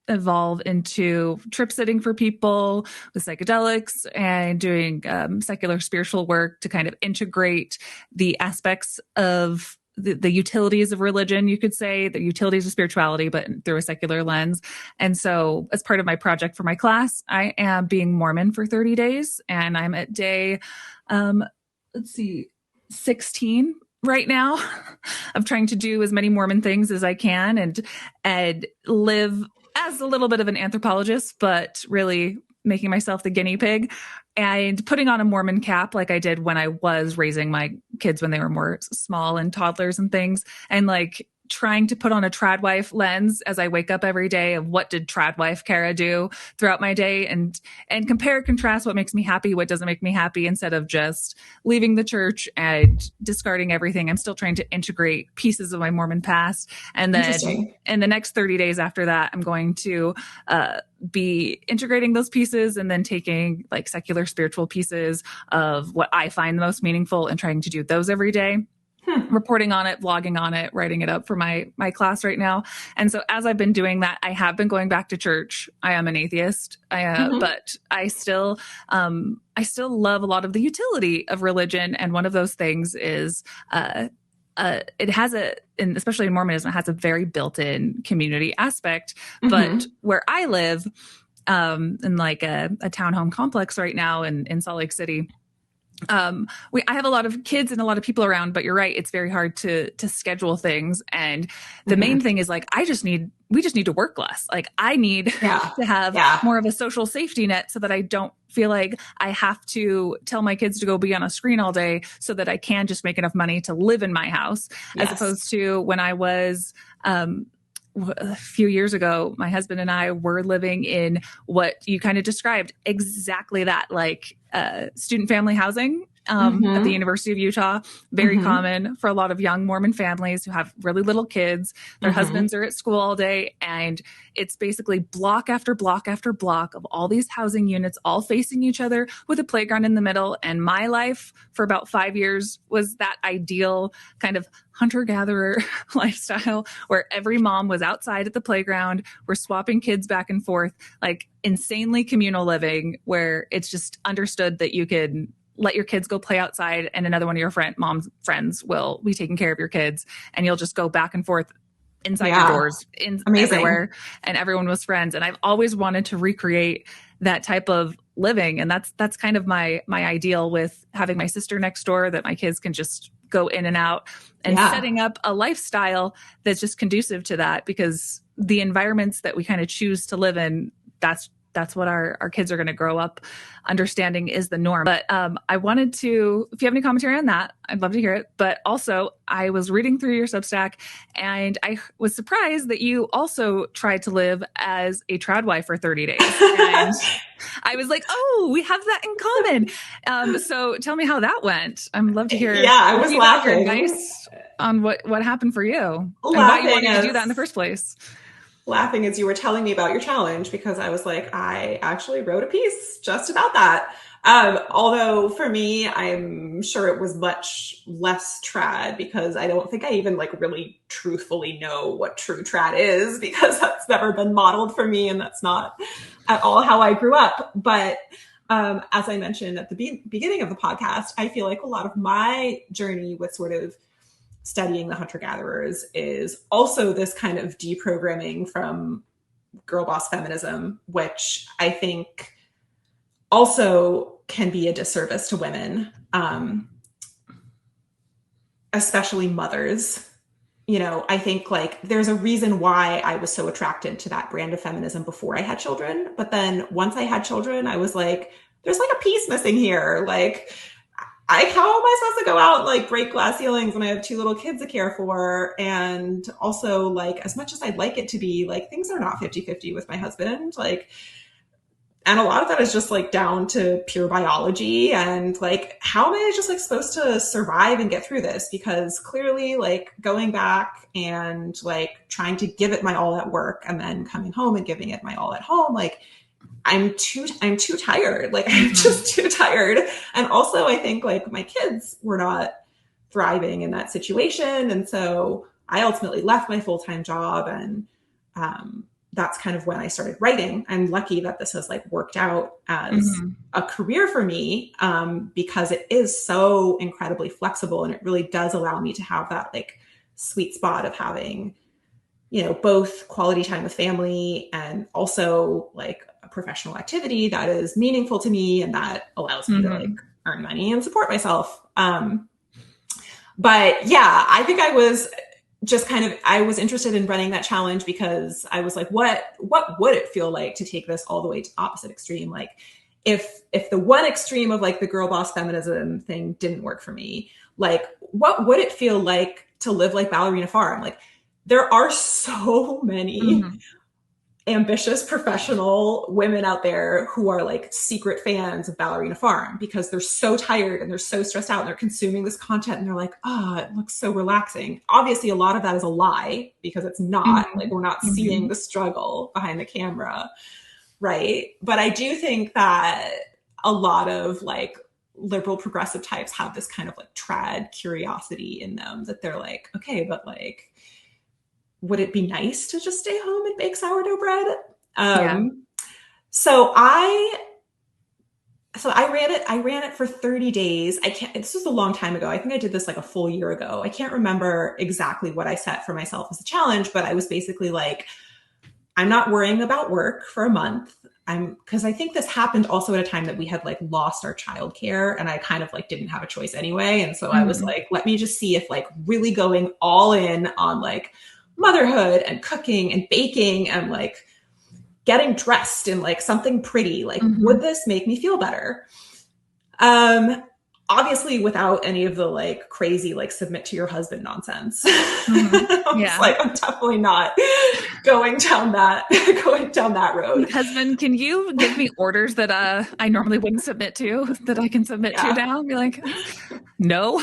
evolve into trip sitting for people with psychedelics, and doing secular spiritual work to kind of integrate the aspects of the utilities of religion, you could say, the utilities of spirituality, but through a secular lens. And so as part of my project for my class, I am being Mormon for 30 days, and I'm at day, um, let's see, 16 right now. I'm trying to do as many Mormon things as I can and live as a little bit of an anthropologist, but really making myself the guinea pig and putting on a Mormon cap like I did when I was raising my kids when they were more small and toddlers and things. And like trying to put on a trad wife lens as I wake up every day of what did trad wife Kara do throughout my day, and compare, contrast what makes me happy, what doesn't make me happy, instead of just leaving the church and discarding everything. I'm still trying to integrate pieces of my Mormon past. And then
Interesting.
in the next 30 days after that, I'm going to be integrating those pieces and then taking like secular spiritual pieces of what I find the most meaningful and trying to do those every day, reporting on it, vlogging on it, writing it up for my class right now. And so as I've been doing that, I have been going back to church. I am an atheist, but I still love a lot of the utility of religion. And one of those things is it has and especially in Mormonism, it has a very built-in community aspect. But where I live, in like a townhome complex right now in Salt Lake City, I have a lot of kids and a lot of people around, but you're right, it's very hard to schedule things. And the main thing is like, we just need to work less. Like I need to have more of a social safety net so that I don't feel like I have to tell my kids to go be on a screen all day so that I can just make enough money to live in my house, as opposed to when I was, a few years ago, my husband and I were living in what you kind of described, exactly that, like student family housing at the University of Utah. Very common for a lot of young Mormon families who have really little kids. Their husbands are at school all day, and it's basically block after block after block of all these housing units all facing each other with a playground in the middle. And my life for about 5 years was that ideal kind of hunter-gatherer lifestyle where every mom was outside at the playground. We're swapping kids back and forth, like insanely communal living where it's just understood that you can let your kids go play outside and another one of your mom's friends will be taking care of your kids, and you'll just go back and forth inside your doors, everywhere, and everyone was friends. And I've always wanted to recreate that type of living. And that's kind of my ideal with having my sister next door, that my kids can just go in and out, and setting up a lifestyle that's just conducive to that, because the environments that we kind of choose to live in, that's what our kids are going to grow up understanding is the norm. But I wanted to, if you have any commentary on that, I'd love to hear it. But also, I was reading through your Substack, and I was surprised that you also tried to live as a trad wife for 30 days. And I was like, oh, we have that in common. So tell me how that went. I'd love to hear
I was laughing.
Your advice on what happened for you and why you wanted to do that in the first place.
Laughing as you were telling me about your challenge, because I was like, I actually wrote a piece just about that. Although for me, I'm sure it was much less trad, because I don't think I even like really truthfully know what true trad is, because that's never been modeled for me. And that's not at all how I grew up. But as I mentioned at the beginning of the podcast, I feel like a lot of my journey with sort of studying the hunter-gatherers is also this kind of deprogramming from girl boss feminism, which I think also can be a disservice to women, especially mothers. You know, I think like there's a reason why I was so attracted to that brand of feminism before I had children. But then once I had children, I was like, there's like a piece missing here. Like, how am I supposed to go out and like break glass ceilings when I have 2 little kids to care for? And also, like, as much as I'd like it to be, like, things are not 50-50 with my husband. Like, and a lot of that is just like down to pure biology. And like, how am I just like supposed to survive and get through this? Because clearly, like, going back and like trying to give it my all at work and then coming home and giving it my all at home, like, I'm too tired. Like, I'm just too tired. And also I think like my kids were not thriving in that situation. And so I ultimately left my full-time job, and that's kind of when I started writing. I'm lucky that this has like worked out as a career for me, because it is so incredibly flexible, and it really does allow me to have that like sweet spot of having, both quality time with family and also like a professional activity that is meaningful to me and that allows me to like
Mm-hmm.
earn money and support myself. But yeah, I think I was just I was interested in running that challenge because I was like, what would it feel like to take this all the way to opposite extreme? Like if the one extreme of like the girl boss feminism thing didn't work for me, like what would it feel like to live like Ballerina Farm? Like there are so many
Mm-hmm.
ambitious professional women out there who are like secret fans of Ballerina Farm because they're so tired and they're so stressed out and they're consuming this content and they're like, oh, it looks so relaxing. Obviously, a lot of that is a lie because it's not. Like, we're not seeing
Mm-hmm.
the struggle behind the camera, right? But I do think that a lot of like liberal progressive types have this kind of like trad curiosity in them that they're like, okay, but like, would it be nice to just stay home and bake sourdough bread?
Yeah.
Um, so I I ran it for 30 days. I can't, this was a long time ago. I think I did this like a full year ago. I can't remember exactly what I set for myself as a challenge, but I was basically like, I'm not worrying about work for a month. Because I think this happened also at a time that we had like lost our childcare and I kind of like didn't have a choice anyway. And so I was
Mm-hmm.
like, let me just see if like really going all in on like motherhood and cooking and baking and like getting dressed in like something pretty, like would
Mm-hmm.
this make me feel better? Um, Obviously without any of the like crazy like submit to your husband nonsense.
Mm-hmm.
I was
Yeah.
like, I'm definitely not going down that going down that road.
Like, husband, can you give me orders that I normally wouldn't submit to that I can submit to
Yeah.
now? Be like, no.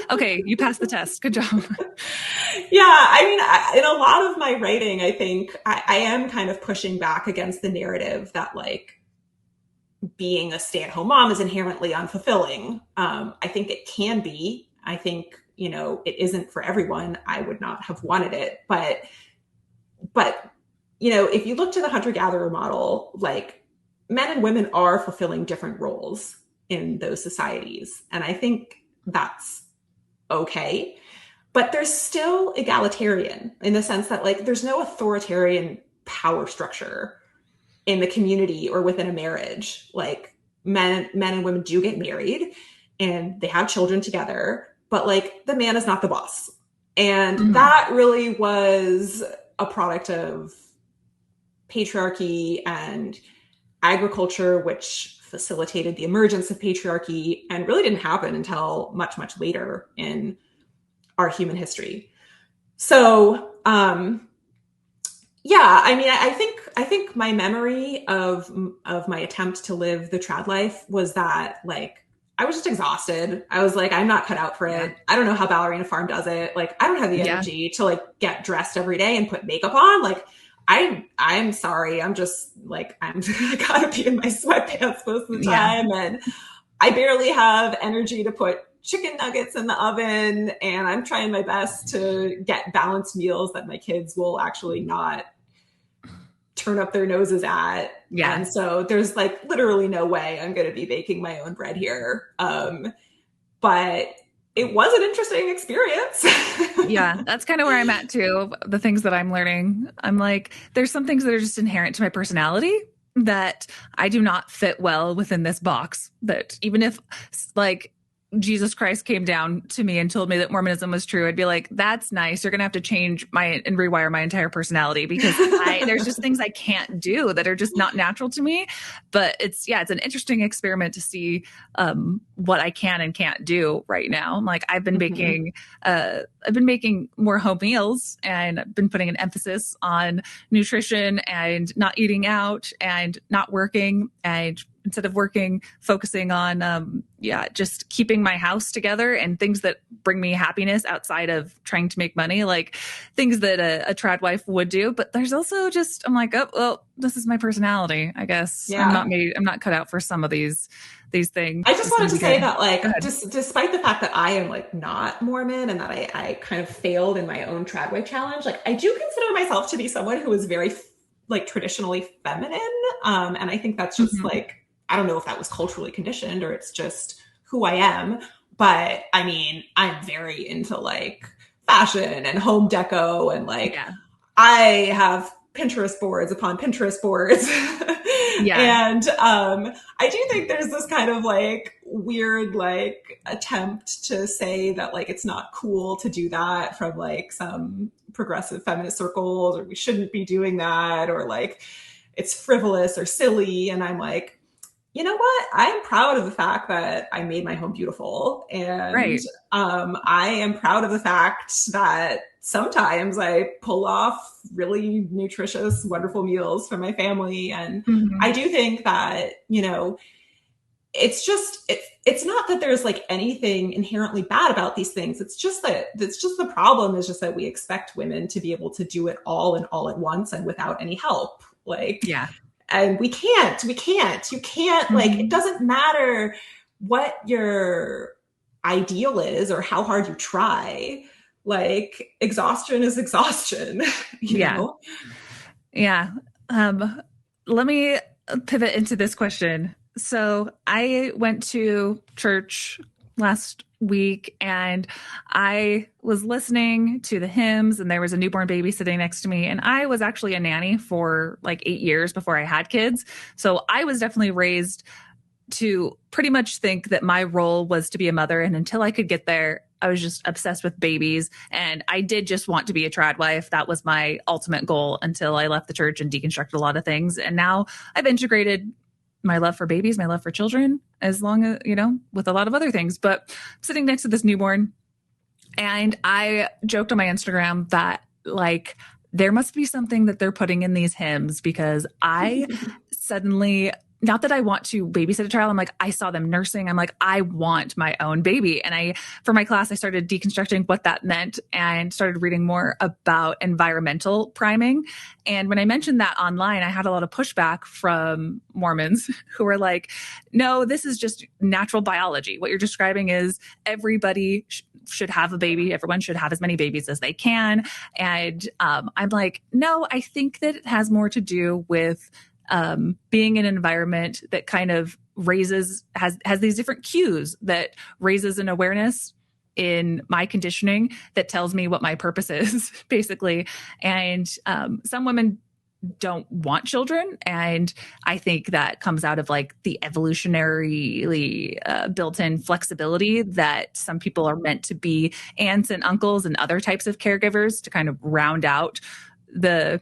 Okay, you passed the test. Good job.
Yeah, I mean, in a lot of my writing, I think I am kind of pushing back against the narrative that like being a stay-at-home mom is inherently unfulfilling. I think it can be. I think it isn't for everyone. I would not have wanted it, but if you look to the hunter-gatherer model, like men and women are fulfilling different roles in those societies, and I think that's okay. But there's still egalitarian in the sense that like there's no authoritarian power structure in the community or within a marriage. Like men and women do get married and they have children together, but like the man is not the boss. And
Mm-hmm.
that really was a product of patriarchy and agriculture, which facilitated the emergence of patriarchy and really didn't happen until much, much later in our human history. So, yeah, I mean, I think my memory of my attempt to live the trad life was that like I was just exhausted. I was like, I'm not cut out for
Yeah.
it. I don't know how Ballerina Farm does it. Like, I don't have the
Yeah.
energy to like get dressed every day and put makeup on. Like, I'm sorry. I'm just like I gotta be in my sweatpants most of the
Yeah.
time, and I barely have energy to put chicken nuggets in the oven, and I'm trying my best to get balanced meals that my kids will actually not turn up their noses at.
Yeah.
And so there's like literally no way I'm going to be baking my own bread here. But it was an interesting experience.
Yeah, that's kind of where I'm at too. The things that I'm learning, I'm like, there's some things that are just inherent to my personality that I do not fit well within this box. That even if like Jesus Christ came down to me and told me that Mormonism was true, I'd be like, that's nice. You're gonna have to change my and rewire my entire personality because I there's just things I can't do that are just not natural to me. But it's an interesting experiment to see what I can and can't do right now. Like
Mhm.
I've been making more home meals and I've been putting an emphasis on nutrition and not eating out and not working and instead of working, focusing on just keeping my house together and things that bring me happiness outside of trying to make money, like things that a trad wife would do. But there's also just I'm like, oh well, this is my personality. I guess
Yeah.
I'm not cut out for some of these things.
I just
Some
wanted
of
to
these
say
areas.
that,
Go
like,
ahead.
despite the fact that I am like not Mormon and that I kind of failed in my own Tradway challenge, like, I do consider myself to be someone who is very like traditionally feminine. And I think that's just
Mm-hmm.
like, I don't know if that was culturally conditioned or it's just who I am. But I mean, I'm very into like fashion and home deco and like
Yeah.
I have Pinterest boards upon Pinterest boards.
Yeah.
And I do think there's this kind of like weird like attempt to say that like it's not cool to do that from like some progressive feminist circles, or we shouldn't be doing that, or like it's frivolous or silly. And I'm like, you know what? I'm proud of the fact that I made my home beautiful. And
Right.
I am proud of the fact that sometimes I pull off really nutritious, wonderful meals for my family. And I
Hmm.
do think that, you know, it's not that there's like anything inherently bad about these things. It's just the problem is just that we expect women to be able to do it all and all at once and without any help. Like,
Yeah.
and you can't, like, it
Hmm.
doesn't matter what your ideal is or how hard you try. Like, exhaustion is exhaustion, you
Yeah.
know?
Yeah. Um, Let me pivot into this question. So I went to church last week and I was listening to the hymns, and there was a newborn baby sitting next to me. And I was actually a nanny for like 8 years before I had kids. So I was definitely raised to pretty much think that my role was to be a mother. And until I could get there, I was just obsessed with babies. And I did just want to be a trad wife. That was my ultimate goal until I left the church and deconstructed a lot of things. And now I've integrated my love for babies, my love for children, as long as, with a lot of other things. But I'm sitting next to this newborn, and I joked on my Instagram that, like, there must be something that they're putting in these hymns, because I suddenly, not that I want to babysit a child, I'm like, I saw them nursing. I'm like, I want my own baby. And for my class, I started deconstructing what that meant and started reading more about environmental priming. And when I mentioned that online, I had a lot of pushback from Mormons who were like, no, this is just natural biology. What you're describing is everybody should have a baby. Everyone should have as many babies as they can. And I'm like, no, I think that it has more to do with being in an environment that kind of has these different cues that raises an awareness in my conditioning that tells me what my purpose is, basically. And some women don't want children, and I think that comes out of like the evolutionarily built-in flexibility that some people are meant to be aunts and uncles and other types of caregivers to kind of round out the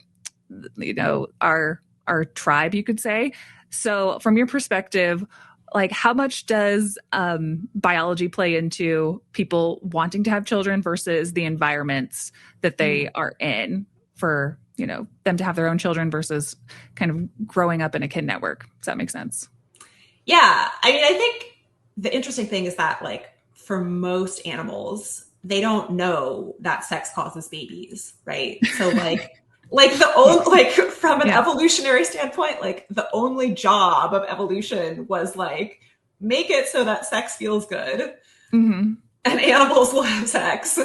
our tribe, you could say. So from your perspective, like, how much does biology play into people wanting to have children versus the environments that they are in for them to have their own children versus kind of growing up in a kid network? Does that make sense?
Yeah. I mean, I think the interesting thing is that, like, for most animals, they don't know that sex causes babies, right? So, like the only, like, from an
Yeah.
evolutionary standpoint, like the only job of evolution was like make it so that sex feels good
Hmm.
and animals will have sex,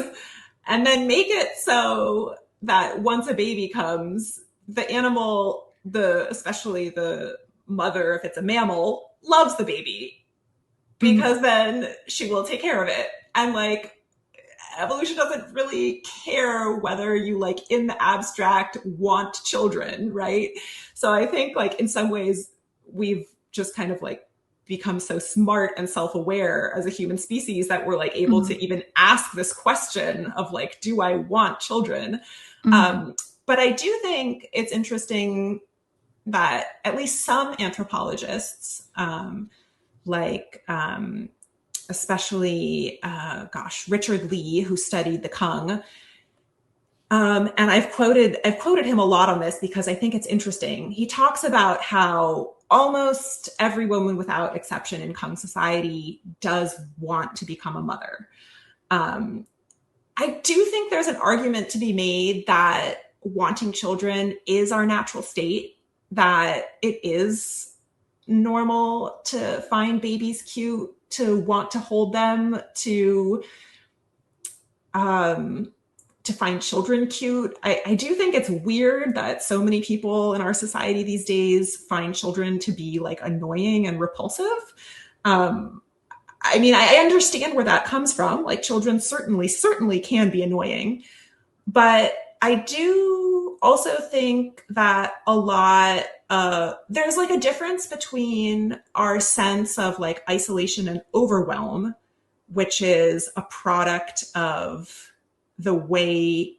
and then make it so that once a baby comes, the animal, the especially the mother, if it's a mammal, loves the baby
Hmm.
because then she will take care of it. And like evolution doesn't really care whether you, like, in the abstract want children, right? So I think, like, in some ways we've just kind of like become so smart and self-aware as a human species that we're like able
Hmm.
to even ask this question of like, do I want children?
Hmm.
But I do think it's interesting that at least some anthropologists, like especially, Richard Lee, who studied the Kung. And I've quoted him a lot on this because I think it's interesting. He talks about how almost every woman without exception in Kung society does want to become a mother. Um, I do think there's an argument to be made that wanting children is our natural state, that it is normal to find babies cute, to want to hold them, um, to find children cute. I do think it's weird that so many people in our society these days find children to be like annoying and repulsive. Um, I mean, I understand where that comes from. Like children certainly can be annoying. But I do also think that a lot, there's like a difference between our sense of like isolation and overwhelm, which is a product of the way,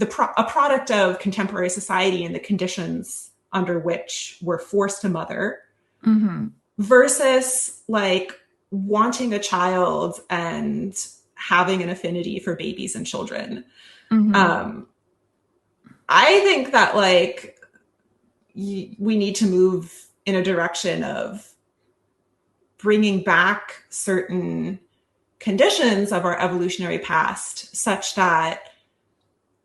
a product of contemporary society and the conditions under which we're forced to mother,
Mm-hmm.
versus like wanting a child and having an affinity for babies and children.
Mm-hmm.
Um, I think that like we need to move in a direction of bringing back certain conditions of our evolutionary past such that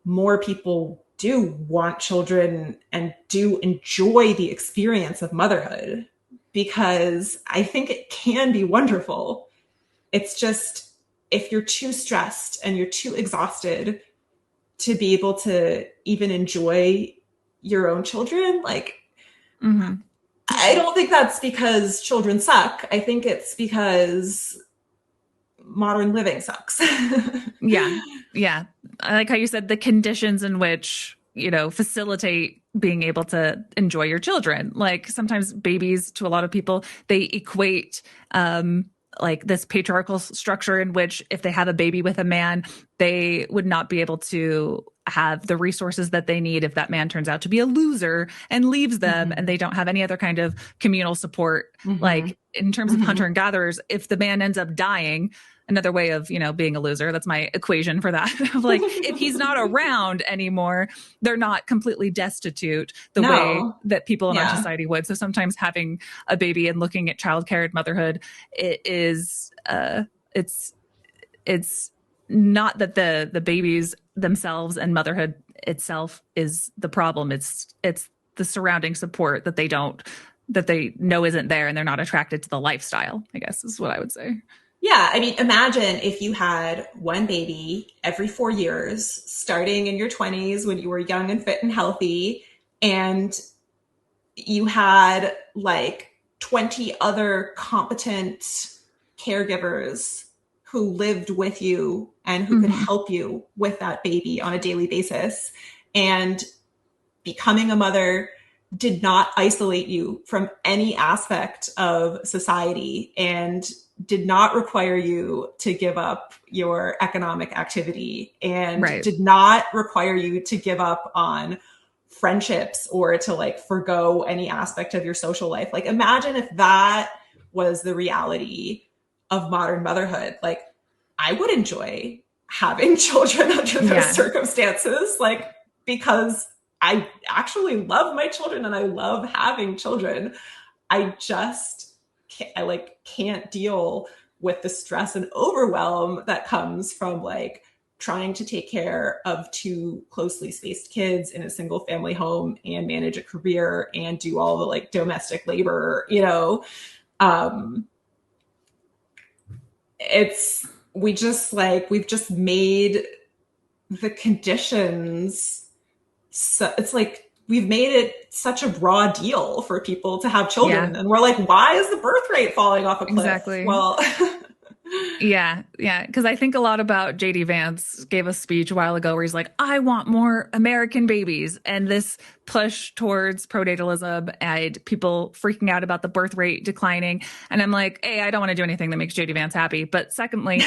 more people do want children and do enjoy the experience of motherhood, because I think it can be wonderful. It's just if you're too stressed and you're too exhausted to be able to even enjoy your own children, like
Mm-hmm.
I don't think that's because children suck. I think it's because modern living sucks.
Yeah. Yeah. I like how you said the conditions in which, facilitate being able to enjoy your children. Like sometimes babies, to a lot of people, they equate like this patriarchal structure in which if they have a baby with a man, they would not be able to have the resources that they need if that man turns out to be a loser and leaves them and
Mm-hmm.
they don't have any other kind of communal support.
Mm-hmm.
Like in terms of hunter
Mm-hmm.
and gatherers, if the man ends up dying, another way of, being a loser. That's my equation for that. Of like, if he's not around anymore, they're not completely destitute the way
No.
that people in our
Yeah.
society would. So sometimes having a baby and looking at childcare and motherhood, it is, it's not that the babies themselves and motherhood itself is the problem. It's the surrounding support that they know isn't there and they're not attracted to the lifestyle, I guess is what I would say.
Yeah. I mean, imagine if you had one baby every 4 years, starting in your 20s when you were young and fit and healthy, and you had like 20 other competent caregivers who lived with you and who could
Mm-hmm.
help you with that baby on a daily basis. And becoming a mother did not isolate you from any aspect of society and did not require you to give up your economic activity and
Right.
did not require you to give up on friendships or to like forgo any aspect of your social life. Like imagine if that was the reality of modern motherhood. Like I would enjoy having children under those
Yeah.
circumstances, like because I actually love my children and I love having children. I just can't deal with the stress and overwhelm that comes from like trying to take care of two closely spaced kids in a single family home and manage a career and do all the like domestic labor, um it's we've just made the conditions, so it's like we've made it such a raw deal for people to have
Yeah.
children, and we're like, why is the birth rate falling off a cliff?
Exactly.
Well,
Yeah, yeah. Because I think a lot about JD Vance gave a speech a while ago where he's like, I want more American babies. And this push towards pronatalism and people freaking out about the birth rate declining. And I'm like, hey, I don't want to do anything that makes JD Vance happy. But secondly,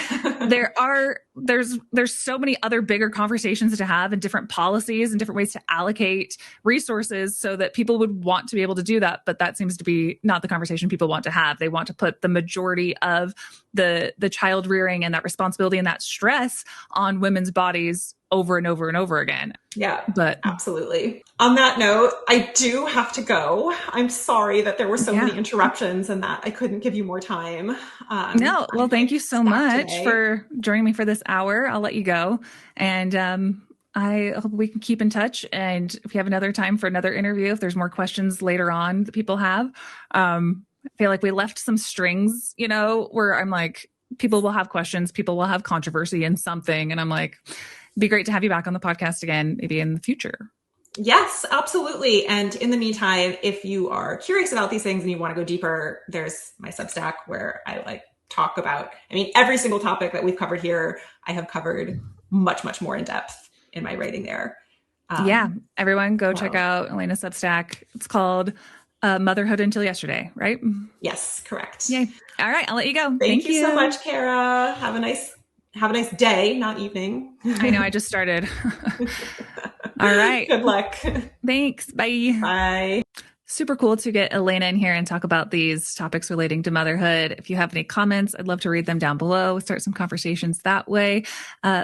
there's so many other bigger conversations to have and different policies and different ways to allocate resources so that people would want to be able to do that. But that seems to be not the conversation people want to have. They want to put the majority of the child rearing and that responsibility and that stress on women's bodies over and over and over again.
yeah,
But
absolutely. On that note, I do have to go. I'm sorry that there were so many
yeah.
interruptions and that I couldn't give you more time.
No,
I'm
well,
very
thank you so
stacked
much
today.
for joining me for this hour. I'll let you go. And I hope we can keep in touch. And if you have another time for another interview, if there's more questions later on that people have, I feel like we left some strings, where I'm like, people will have questions, people will have controversy in something. And I'm like, it'd be great to have you back on the podcast again, maybe in the future.
Yes, absolutely. And in the meantime, if you are curious about these things and you want to go deeper, there's my Substack where I like talk about. I mean, every single topic that we've covered here, I have covered much, much more in depth in my writing there.
Yeah, everyone go check
So,
out Elena's Substack. It's called Motherhood Until Yesterday, right?
yes, correct.
Yay. All right, I'll let you go.
Thank
Thank
you so
you.
much, Kara. Have a nice day, not evening.
I know I just started. All right.
Good luck.
Thanks. Bye.
Bye.
Super cool to get Elena in here and talk about these topics relating to motherhood. If you have any comments, I'd love to read them down below, start some conversations that way.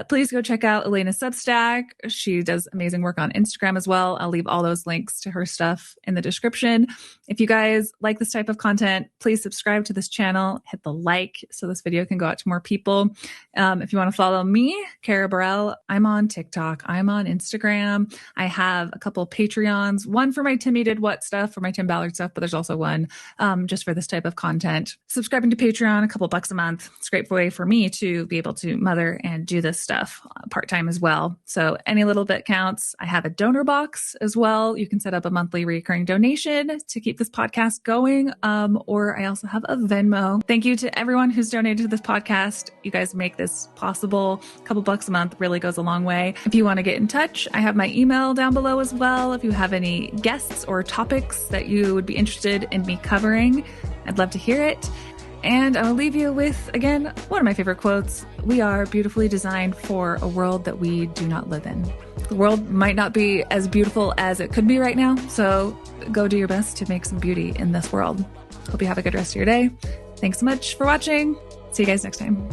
Please go check out Elena's Substack. She does amazing work on Instagram as well. I'll leave all those links to her stuff in the description. If you guys like this type of content, please subscribe to this channel, hit the like so this video can go out to more people. If you want to follow me, Kara Burrell, I'm on TikTok. I'm on Instagram. I have a couple of Patreons, one for my Timmy Did What stuff, for my Tim Ballard stuff, but there's also one just for this type of content. Subscribing to Patreon, a couple bucks a month. It's a great way for me to be able to mother and do this stuff part-time as well. So any little bit counts. I have a donor box as well. You can set up a monthly recurring donation to keep this podcast going. Or I also have a Venmo. Thank you to everyone who's donated to this podcast. You guys make this possible. A couple bucks a month really goes a long way. If you want to get in touch, I have my email down below as well. If you have any guests or topics that you would be interested in me covering, I'd love to hear it. And I'll leave you with, again, one of my favorite quotes. We are beautifully designed for a world that we do not live in. The world might not be as beautiful as it could be right now, so go do your best to make some beauty in this world. Hope you have a good rest of your day. Thanks so much for watching. See you guys next time.